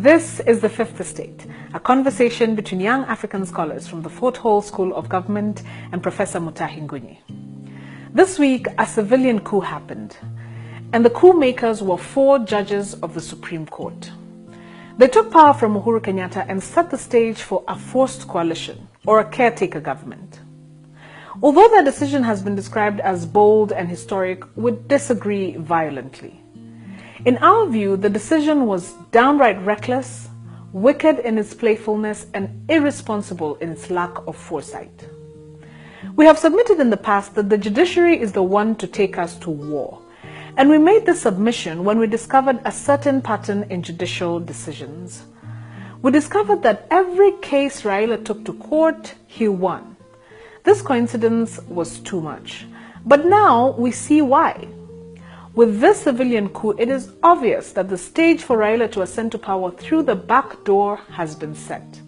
This is The Fifth Estate, a conversation between young African scholars from the Fort Hall School of Government and Professor Mutahi Nguni. This week, a civilian coup happened, and the coup makers were 4 judges of the Supreme Court. They took power from Uhuru Kenyatta and set the stage for a forced coalition, or a caretaker government. Although their decision has been described as bold and historic, we disagree violently. In our view, the decision was downright reckless, wicked in its playfulness, and irresponsible in its lack of foresight. We have submitted in the past that the judiciary is the one to take us to war, and we made this submission when we discovered a certain pattern in judicial decisions. We discovered that every case Raila took to court, he won. This coincidence was too much, but now we see why. With this civilian coup, it is obvious that the stage for Raila to ascend to power through the back door has been set.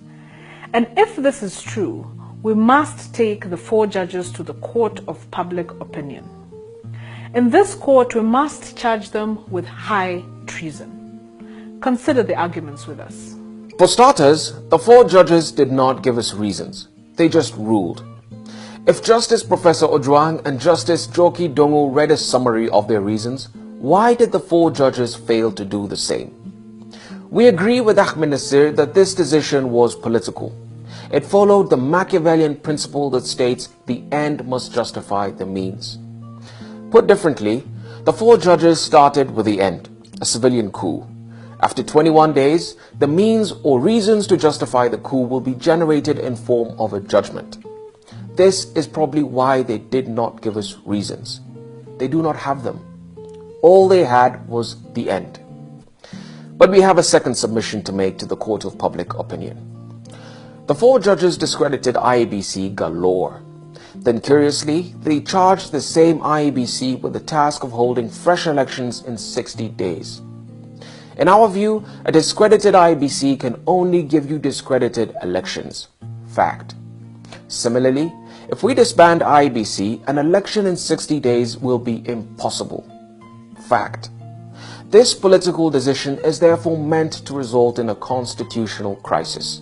And if this is true, we must take the 4 judges to the court of public opinion. In this court, we must charge them with high treason. Consider the arguments with us. For starters, the 4 judges did not give us reasons. They just ruled. If Justice Professor Ojwang and Justice Joki Dongo read a summary of their reasons, why did the 4 judges fail to do the same? We agree with Ahmed Nasir that this decision was political. It followed the Machiavellian principle that states the end must justify the means. Put differently, the 4 judges started with the end, a civilian coup. After 21 days, the means or reasons to justify the coup will be generated in form of a judgment. This is probably why they did not give us reasons. They do not have them. All they had was the end. But we have a second submission to make to the court of public opinion. The 4 judges discredited IEBC galore. Then curiously, they charged the same IEBC with the task of holding fresh elections in 60 days. In our view, a discredited IEBC can only give you discredited elections. Fact. Similarly, if we disband IEBC, an election in 60 days will be impossible. Fact. This political decision is therefore meant to result in a constitutional crisis.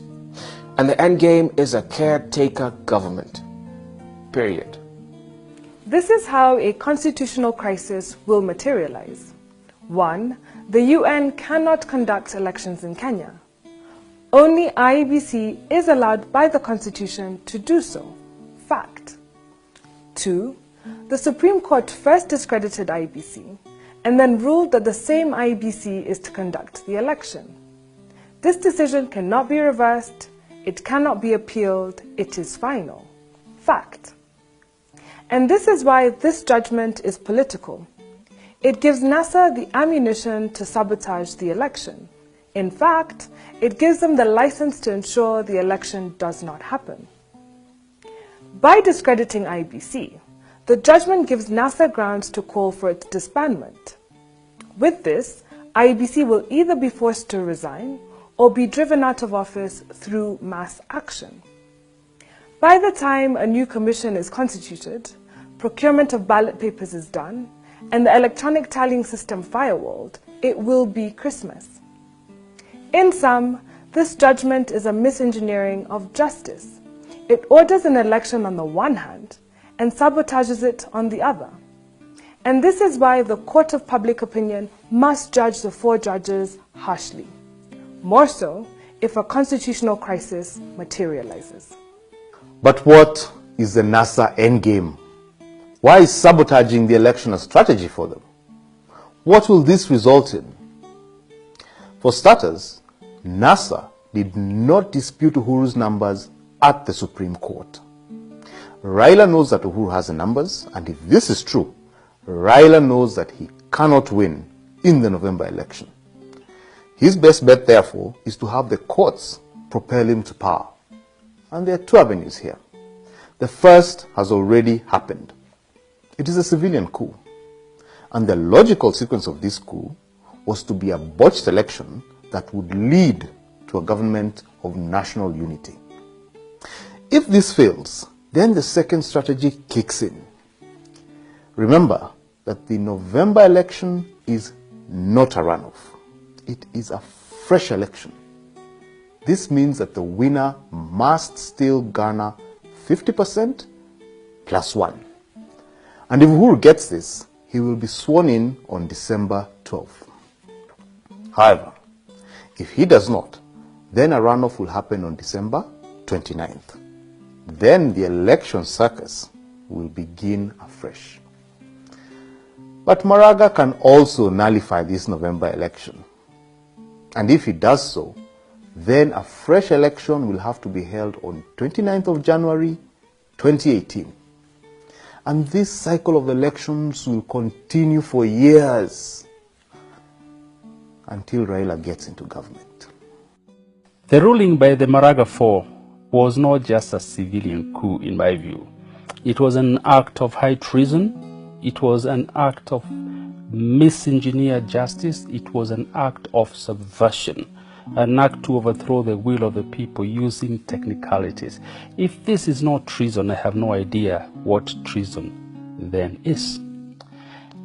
And the endgame is a caretaker government. Period. This is how a constitutional crisis will materialize. 1. The UN cannot conduct elections in Kenya. Only IEBC is allowed by the Constitution to do so. Fact. 2. The Supreme Court first discredited IEBC and then ruled that the same IEBC is to conduct the election. This decision cannot be reversed, it cannot be appealed, it is final. Fact. And this is why this judgment is political. It gives NASA the ammunition to sabotage the election. In fact, it gives them the license to ensure the election does not happen. By discrediting IEBC, the judgment gives NASA grounds to call for its disbandment. With this, IEBC will either be forced to resign or be driven out of office through mass action. By the time a new commission is constituted, procurement of ballot papers is done, and the electronic tallying system firewalled, it will be Christmas. In sum, this judgment is a misengineering of justice. It orders an election on the one hand and sabotages it on the other. And this is why the court of public opinion must judge the 4 judges harshly. More so if a constitutional crisis materializes. But what is the NASA endgame? Why is sabotaging the election a strategy for them? What will this result in? For starters, NASA did not dispute Uhuru's numbers at the Supreme Court. Raila knows that Uhuru has the numbers, and if this is true, Raila knows that he cannot win in the November election. His best bet, therefore, is to have the courts propel him to power. And there are 2 avenues here. The first has already happened. It is a civilian coup. And the logical sequence of this coup was to be a botched election that would lead to a government of national unity. If this fails, then the second strategy kicks in. Remember that the November election is not a runoff. It is a fresh election. This means that the winner must still garner 50% plus 1. And if Uhuru gets this, he will be sworn in on December 12th. However, if he does not, then a runoff will happen on December 29th. Then the election circus will begin afresh. But Maraga can also nullify this November election. And if he does so, then a fresh election will have to be held on 29th of January 2018. And this cycle of elections will continue for years until Raila gets into government. The ruling by the Maraga Four was not just a civilian coup, in my view. It was an act of high treason. It was an act of misengineered justice. It was an act of subversion, an act to overthrow the will of the people using technicalities. If this is not treason, I have no idea what treason then is.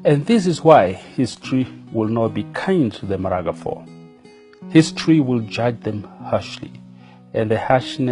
And this is why history will not be kind to the Maraga Four. History will judge them harshly, and the harshness